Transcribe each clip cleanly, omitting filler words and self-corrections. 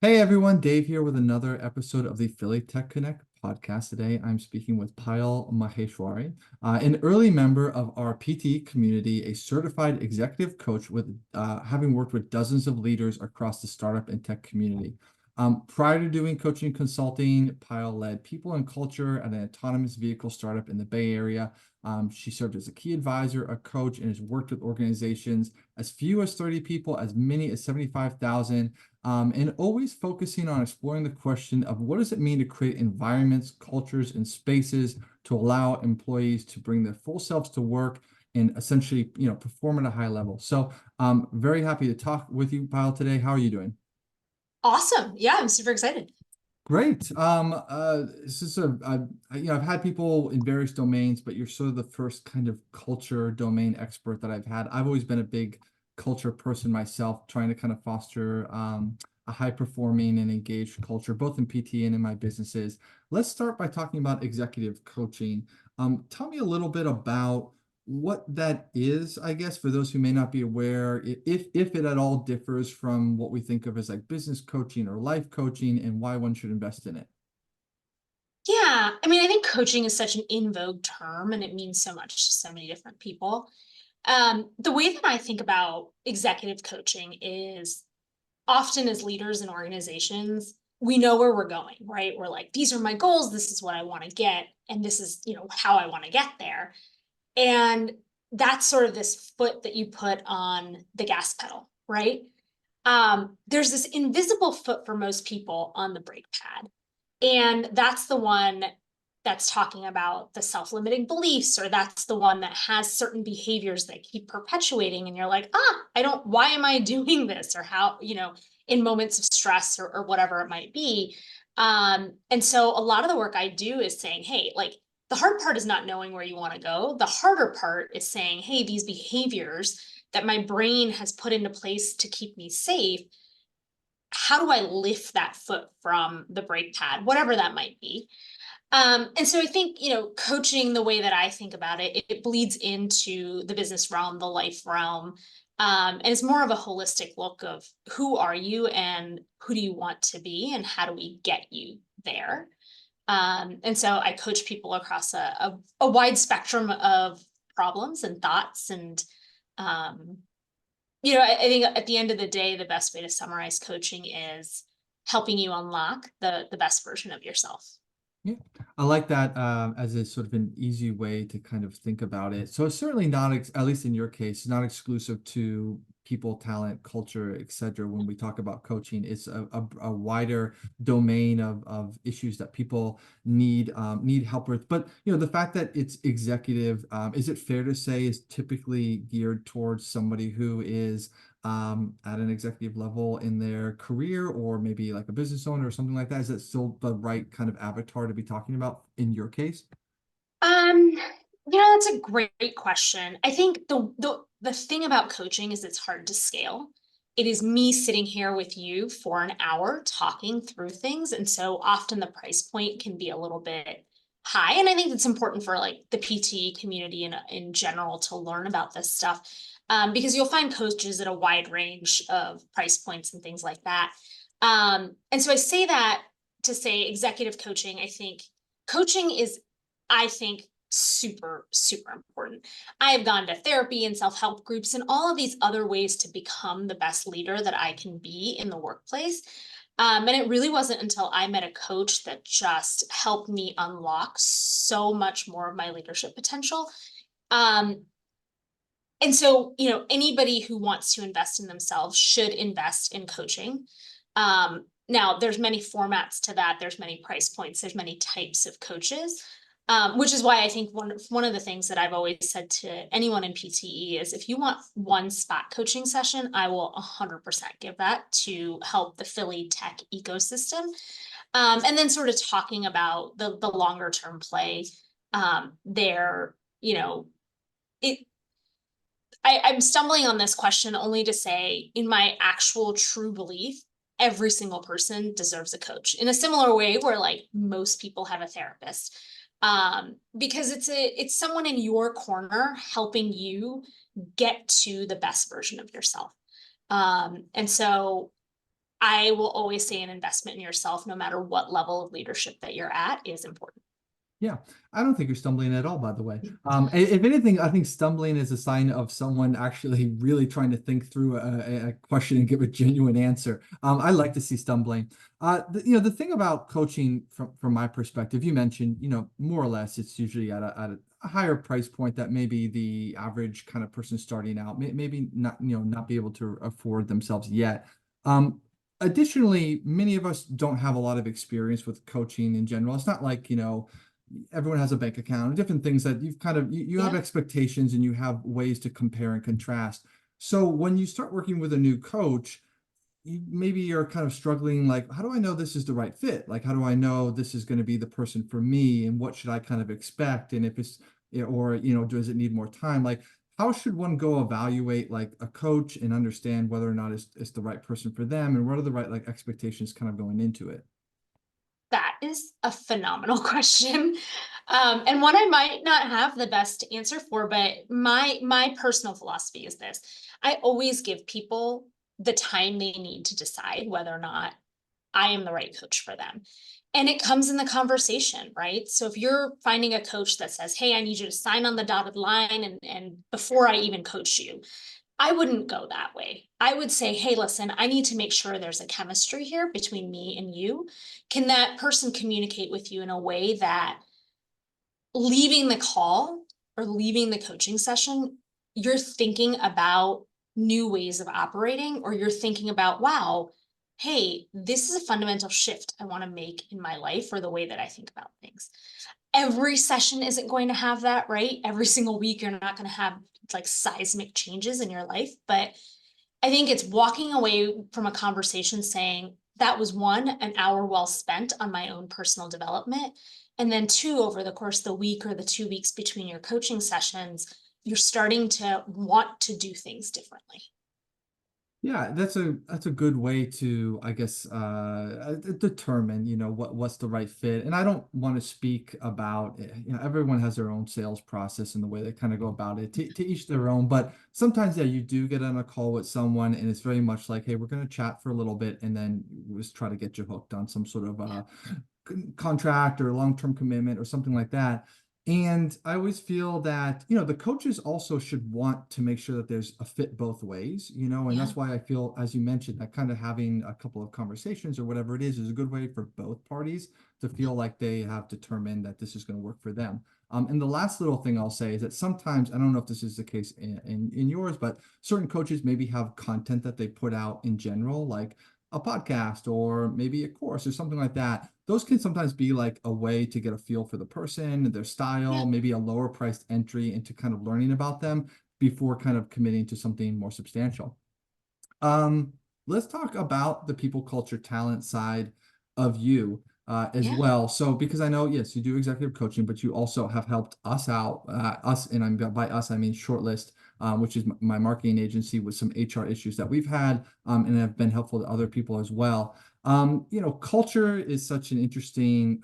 Hey everyone, Dave here with another episode of the Philly Tech Connect podcast. Today I'm speaking with Payal Maheshwari, an early member of our PT community, a certified executive coach with having worked with dozens of leaders across the startup and tech community. Prior to doing coaching consulting, Payal led people and culture at an autonomous vehicle startup in the Bay Area. She served as a key advisor, a coach, and has worked with organizations as few as 30 people, as many as 75,000. And always focusing on exploring the question of what does it mean to create environments, cultures, and spaces to allow employees to bring their full selves to work and essentially, perform at a high level. So, very happy to talk with you, Pyle, today. How are you doing? Awesome. Yeah, I'm super excited. Great. This is I've had people in various domains, but you're sort of the first kind of culture domain expert that I've had. I've always been a big culture person myself, trying to kind of foster a high performing and engaged culture, both in PT and in my businesses. Let's start by talking about executive coaching. Tell me a little bit about what that is, I guess, for those who may not be aware, if it at all differs from what we think of as like business coaching or life coaching, and why one should invest in it. Yeah, I mean, I think coaching is such an in vogue term and it means so much to so many different people. The way that I think about executive coaching is often as leaders in organizations, we know where we're going, right? We're like, these are my goals, this is what I want to get, and this is, how I want to get there. And that's sort of this foot that you put on the gas pedal, right? There's this invisible foot for most people on the brake pad. And that's the one that's talking about the self-limiting beliefs, or that's the one that has certain behaviors that keep perpetuating. And you're like, why am I doing this? Or how, in moments of stress or whatever it might be. And so a lot of the work I do is saying, hey, like the hard part is not knowing where you want to go. The harder part is saying, hey, these behaviors that my brain has put into place to keep me safe, how do I lift that foot from the brake pad, whatever that might be? And so I think, coaching the way that I think about it, it bleeds into the business realm, the life realm. And it's more of a holistic look of who are you and who do you want to be and how do we get you there? And so I coach people across a wide spectrum of problems and thoughts. And, um, I think at the end of the day, the best way to summarize coaching is helping you unlock the best version of yourself. Yeah, I like that as a sort of an easy way to kind of think about it. So it's certainly not, at least in your case, not exclusive to people, talent, culture, etc. When we talk about coaching, it's a wider domain of issues that people need help with. But the fact that it's executive, is it fair to say is typically geared towards somebody who is at an executive level in their career, or maybe like a business owner or something like that? Is that still the right kind of avatar to be talking about in your case? That's a great question. I think the thing about coaching is it's hard to scale. It is me sitting here with you for an hour talking through things. And so often the price point can be a little bit high. And I think it's important for like the PT community in general to learn about this stuff. Because you'll find coaches at a wide range of price points and things like that. And so I say that to say executive coaching, coaching is, I think, super, super important. I have gone to therapy and self-help groups and all of these other ways to become the best leader that I can be in the workplace. And it really wasn't until I met a coach that just helped me unlock so much more of my leadership potential. Um, and so, anybody who wants to invest in themselves should invest in coaching. Now, there's many formats to that. There's many price points. There's many types of coaches, which is why I think one of the things that I've always said to anyone in PTE is if you want one spot coaching session, I will 100% give that to help the Philly tech ecosystem. And then sort of talking about the longer term play there, it I'm stumbling on this question only to say, in my actual true belief, every single person deserves a coach in a similar way where like most people have a therapist. Because it's someone in your corner helping you get to the best version of yourself. And so I will always say an investment in yourself, no matter what level of leadership that you're at, is important. Yeah, I don't think you're stumbling at all, by the way. If anything, I think stumbling is a sign of someone actually really trying to think through a question and give a genuine answer. I like to see stumbling. The thing about coaching from my perspective, you mentioned, more or less, it's usually at a higher price point that maybe the average kind of person starting out maybe not, not be able to afford themselves yet. Um, Additionally, many of us don't have a lot of experience with coaching in general. It's not like, everyone has a bank account, different things that you've kind of you have Yeah. expectations and you have ways to compare and contrast. So when you start working with a new coach, maybe you're kind of struggling, like, how do I know this is the right fit? Like, how do I know this is going to be the person for me, and what should I kind of expect? And if it's, or, does it need more time? Like, how should one go evaluate like a coach and understand whether or not it's the right person for them, and what are the right like expectations kind of going into it? That is a phenomenal question. And one I might not have the best answer for, but my personal philosophy is this. I always give people the time they need to decide whether or not I am the right coach for them. And it comes in the conversation, right? So if you're finding a coach that says, hey, I need you to sign on the dotted line and before I even coach you, I wouldn't go that way. I would say, hey, listen, I need to make sure there's a chemistry here between me and you. Can that person communicate with you in a way that leaving the call or leaving the coaching session, you're thinking about new ways of operating, or you're thinking about, wow, hey, this is a fundamental shift I want to make in my life or the way that I think about things. Every session isn't going to have that, right? Every single week, you're not going to have like seismic changes in your life. But I think it's walking away from a conversation saying, that was one, an hour well spent on my own personal development. And then two, over the course of the week or the 2 weeks between your coaching sessions, you're starting to want to do things differently. Yeah, that's a good way to, I guess, determine, what's the right fit. And I don't want to speak about, everyone has their own sales process and the way they kind of go about it, to each their own. But sometimes, yeah, you do get on a call with someone and it's very much like, hey, we're going to chat for a little bit and then we'll just try to get you hooked on some sort of contract or long-term commitment or something like that. And I always feel that, the coaches also should want to make sure that there's a fit both ways, and Yeah. that's why I feel, as you mentioned, that kind of having a couple of conversations or whatever it is a good way for both parties to feel like they have determined that this is going to work for them. And the last little thing I'll say is that sometimes, I don't know if this is the case in yours, but certain coaches maybe have content that they put out in general, like a podcast or maybe a course or something like that. Those can sometimes be like a way to get a feel for the person, their Yeah. style, maybe a lower priced entry into kind of learning about them before kind of committing to something more substantial. Um, let's talk about the people, culture, talent side of you as Yeah. well. So, because I know, yes, you do executive coaching, but you also have helped us out, and by us, I mean Shortlist, which is my marketing agency, with some HR issues that we've had, and have been helpful to other people as well. Culture is such an interesting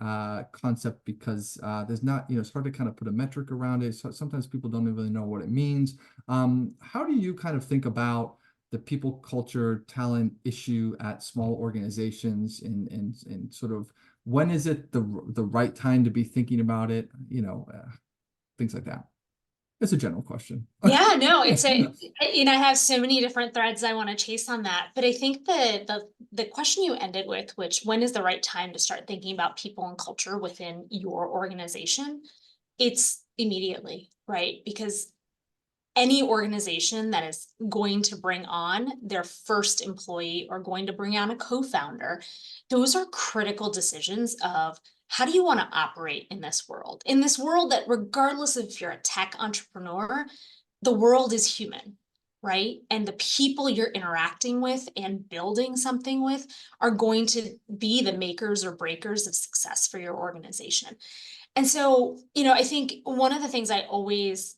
concept because there's not, it's hard to kind of put a metric around it. So sometimes people don't really know what it means. How do you kind of think about the people, culture, talent issue at small organizations, and sort of when is it the right time to be thinking about it, things like that? It's a general question. Yeah, no, I have so many different threads I want to chase on that. But I think the question you ended with, which when is the right time to start thinking about people and culture within your organization? It's immediately, right? Because any organization that is going to bring on their first employee or going to bring on a co-founder, those are critical decisions of how do you want to operate in this world that regardless of if you're a tech entrepreneur, the world is human, right? And the people you're interacting with and building something with are going to be the makers or breakers of success for your organization. And so, I think one of the things I always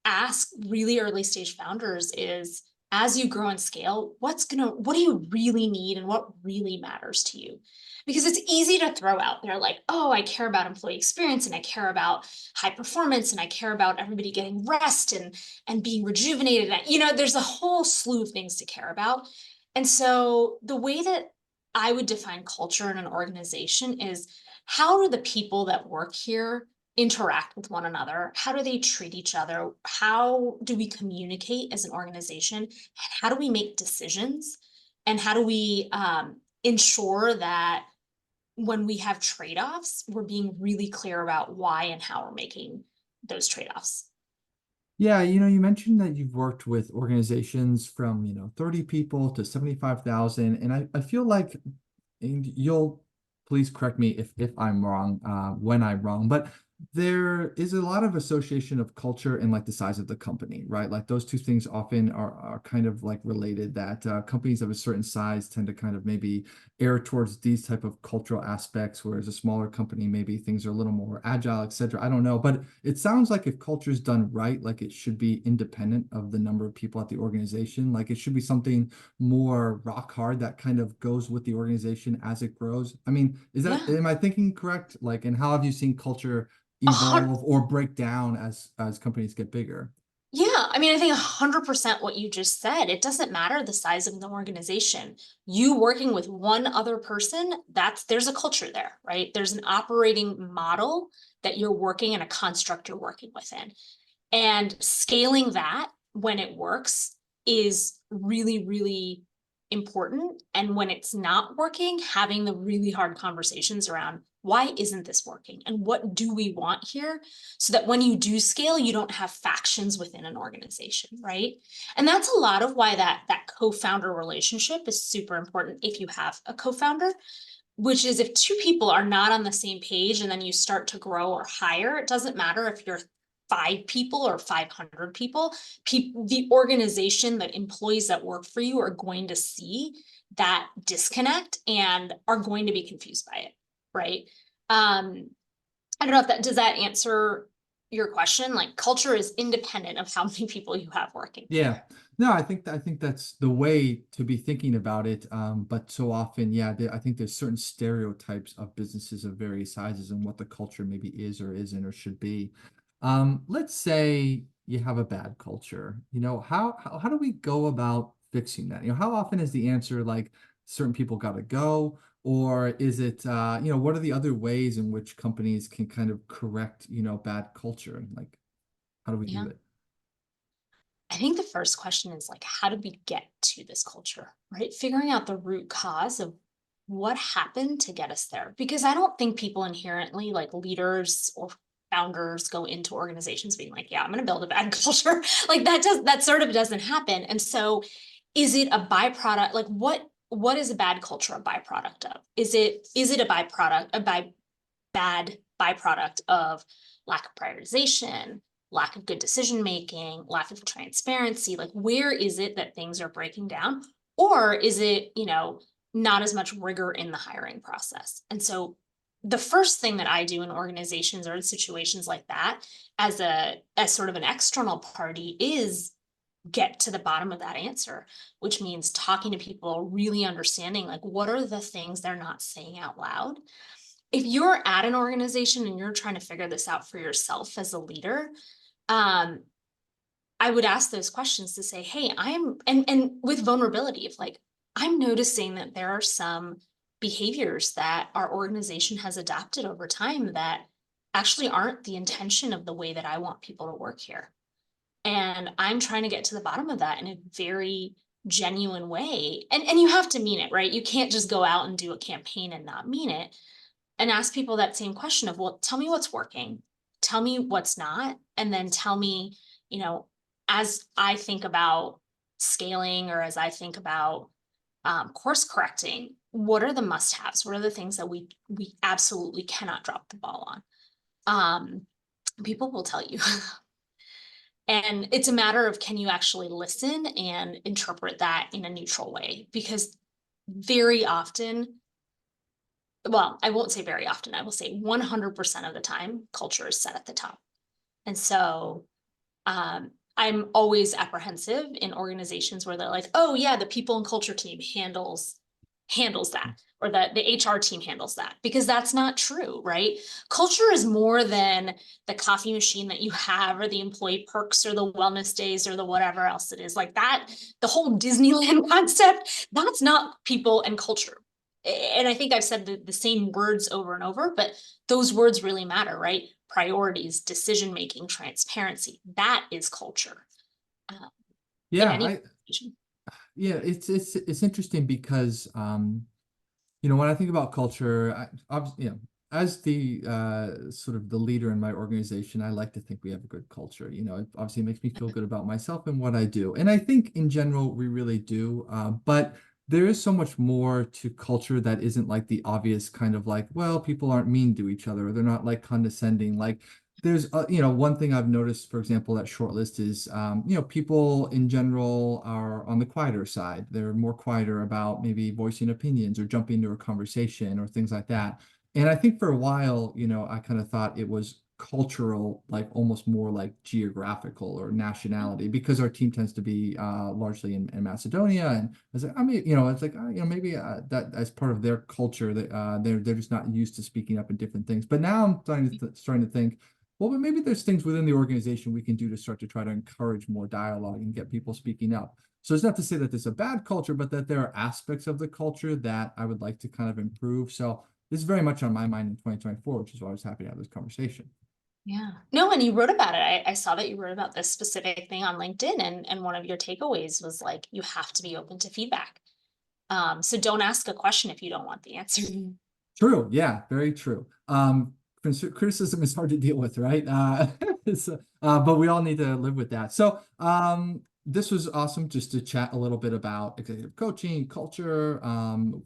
ask really early stage founders is, as you grow and scale, what do you really need and what really matters to you? Because it's easy to throw out there like, oh, I care about employee experience and I care about high performance and I care about everybody getting rest and being rejuvenated. There's a whole slew of things to care about. And so the way that I would define culture in an organization is, how do the people that work here interact with one another? How do they treat each other? How do we communicate as an organization? And how do we make decisions? And how do we ensure that when we have trade-offs, we're being really clear about why and how we're making those trade-offs? Yeah, you mentioned that you've worked with organizations from, 30 people to 75,000. And I feel like, and you'll please correct me if I'm wrong, when I'm wrong, but there is a lot of association of culture and like the size of the company, right? Like those two things often are kind of like related, that companies of a certain size tend to kind of maybe err towards these type of cultural aspects, whereas a smaller company, maybe things are a little more agile, etc. I don't know, but it sounds like if culture is done right, like it should be independent of the number of people at the organization. Like it should be something more rock hard that kind of goes with the organization as it grows. I mean, Yeah. am I thinking correct? Like, and how have you seen culture A hun- evolve or break down as companies get bigger? Yeah, I mean, I think 100% what you just said. It doesn't matter the size of the organization. You working with one other person, there's a culture there, right? There's an operating model that you're working and a construct you're working within. And scaling that when it works is really, really important. And when it's not working, having the really hard conversations around, why isn't this working? And what do we want here? So that when you do scale, you don't have factions within an organization, right? And that's a lot of why that co-founder relationship is super important if you have a co-founder, which is, if two people are not on the same page and then you start to grow or hire, it doesn't matter if you're 5 people or 500 people, the organization, the employees that work for you are going to see that disconnect and are going to be confused by it, right? I don't know if does that answer your question? Like, culture is independent of how many people you have working for you. Yeah. No, I think that's the way to be thinking about it. But so often, yeah, I think there's certain stereotypes of businesses of various sizes and what the culture maybe is or isn't or should be. Let's say you have a bad culture. How do we go about fixing that? How often is the answer like certain people gotta go? Or is it, what are the other ways in which companies can kind of correct, bad culture? Like, how do we do Yeah. it? I think the first question is like, how did we get to this culture, right? Figuring out the root cause of what happened to get us there. Because I don't think people inherently, like leaders or founders, go into organizations being like, yeah, I'm going to build a bad culture. Like that sort of doesn't happen. And so is it a byproduct? Like what is a bad culture a byproduct of? Is it a byproduct, bad byproduct of lack of prioritization, lack of good decision making, lack of transparency? Like, where is it that things are breaking down? Or is it, not as much rigor in the hiring process? And so the first thing that I do in organizations or in situations like that, as sort of an external party, is get to the bottom of that answer, which means talking to people, really understanding like, what are the things they're not saying out loud. If you're at an organization and you're trying to figure this out for yourself as a leader, um, I would ask those questions to say, hey, and with vulnerability of like, I'm noticing that there are some behaviors that our organization has adopted over time that actually aren't the intention of the way that I want people to work here. And I'm trying to get to the bottom of that in a very genuine way. And you have to mean it, right? You can't just go out and do a campaign and not mean it, and ask people that same question of, well, tell me what's working, tell me what's not, and then tell me, you know, as I think about scaling, or as I think about course correcting, what are the must haves? What are the things that we absolutely cannot drop the ball on? People will tell you. And it's a matter of, can you actually listen and interpret that in a neutral way? Because very often, well, I won't say very often, I will say 100% of the time, culture is set at the top. And so I'm always apprehensive in organizations where they're like, oh, yeah, the people and culture team handles handles that, or that the HR team handles that, because that's not true, right? Culture is more than the coffee machine that you have, or the employee perks, or the wellness days, or the whatever else it is. Like that, the whole Disneyland concept, that's not people and culture. And I think I've said the same words over and over, but those words really matter, right? Priorities, decision making, transparency. That is culture in Yeah, any I organization. yeah, it's interesting because when I think about culture, as the sort of the leader in my organization, I like to think we have a good culture. It obviously makes me feel good about myself and what I do. And I think in general, we really do. But there is so much more to culture that isn't like the obvious kind of like, well, people aren't mean to each other, or they're not like condescending. Like there's, one thing I've noticed, for example, that shortlist is, people in general are on the quieter side. They're more quieter about maybe voicing opinions or jumping into a conversation or things like that. And I think for a while, I kind of thought it was cultural, like almost more like geographical or nationality, because our team tends to be largely in Macedonia. And I was like, I mean, it's like, maybe that as part of their culture that they're just not used to speaking up in different things. But now I'm starting to think, well, but maybe there's things within the organization we can do to start to try to encourage more dialogue and get people speaking up. So it's not to say that there's a bad culture, but that there are aspects of the culture that I would like to kind of improve. So this is very much on my mind in 2024, which is why I was happy to have this conversation. Yeah. No, and you wrote about it. I saw that you wrote about this specific thing on LinkedIn, and one of your takeaways was like, you have to be open to feedback. So don't ask a question if you don't want the answer. True. Yeah, very true. Criticism is hard to deal with, right? But we all need to live with that. So, this was awesome just to chat a little bit about executive coaching, culture,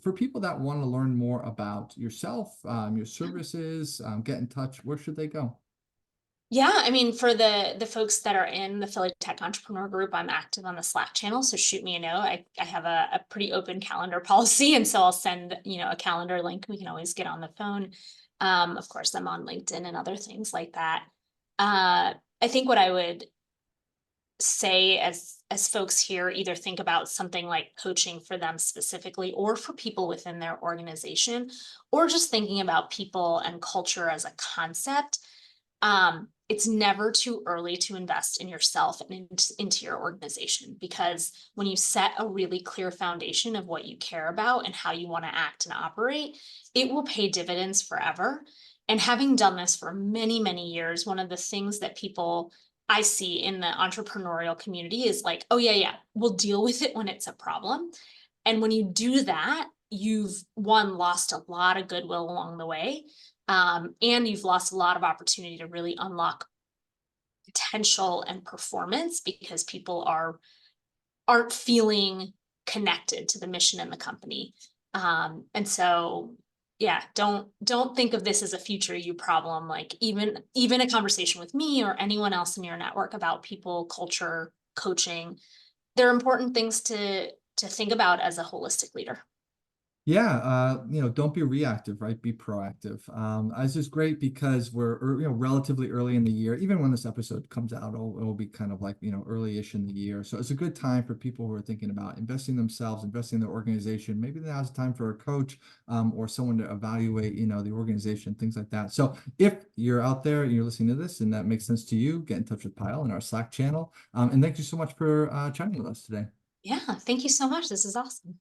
for people that want to learn more about yourself, your services, get in touch. Where should they go? Yeah, I mean, for the folks that are in the Philly Tech Entrepreneur Group, I'm active on the Slack channel, so shoot me a note. I have a pretty open calendar policy, and so I'll send, a calendar link. We can always get on the phone. Of course, I'm on LinkedIn and other things like that. I think what I would say, as folks here either think about something like coaching for them specifically, or for people within their organization, or just thinking about people and culture as a concept, it's never too early to invest in yourself and into your organization, because when you set a really clear foundation of what you care about and how you want to act and operate, it will pay dividends forever. And having done this for many, many years, one of the things that people I see in the entrepreneurial community is like, oh, yeah, we'll deal with it when it's a problem. And when you do that, you've lost a lot of goodwill along the way. And you've lost a lot of opportunity to really unlock potential and performance, because people aren't feeling connected to the mission and the company. And so, yeah, don't think of this as a future you problem. Like even a conversation with me or anyone else in your network about people, culture, coaching, they're important things to think about as a holistic leader. Yeah, don't be reactive, right? Be proactive. This is great because we're relatively early in the year. Even when this episode comes out, it'll be kind of like early-ish in the year. So it's a good time for people who are thinking about investing themselves, investing in their organization. Maybe now's the time for a coach, or someone to evaluate the organization, things like that. So if you're out there and you're listening to this and that makes sense to you, get in touch with Payal in our Slack channel. And thank you so much for chatting with us today. Yeah, thank you so much. This is awesome.